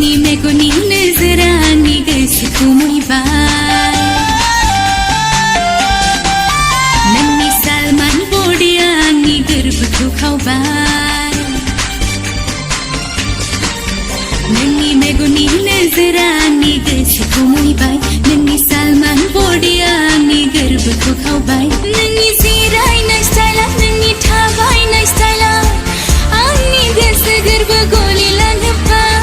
नोंनि मेगननि नोजोरा आंनि गोसोखौ मुहिबाय नोंनि सालमान बडिया आंनि गोरबोखौ खावबाय नोंनि मेगननि नोजोरा आंनि गोसोखौ मुहिबाय नोंनि सालमान बडिया आंनि गोरबोखौ खावबाय नोंनि जिरायनाय स्टाइला नोंनि थाबायनाय स्टाइला आंनि गोसो गोरबो गलिलांजोब्बाय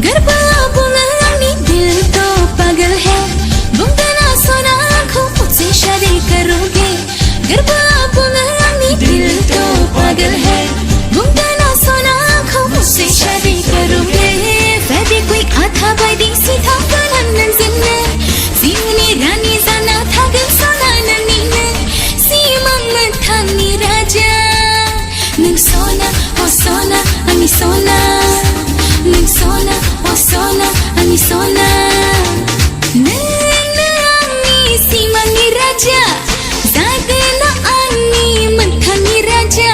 गरबा बुङो आंनि दिल तो पागल है बुंदो ना सोना आंखौ मुझसे शादी करोगे गरबा बुङो आंनि दिल तो पागल है बुंदो ना सोना आंखौ मुझसे शादी करोगे वैदे कोई आथा बायदि सीधा बुंनान नोंजोंनो जिउनि रानि जाना थागोन सना नोंनिनो सिमां मोगथांनि राजा नों सना अ सना आंनि सना नों सना अ सना आंनि सना नोंनो आंनि सिमांनि राजा जागोन आंनि मोगथांनि राजा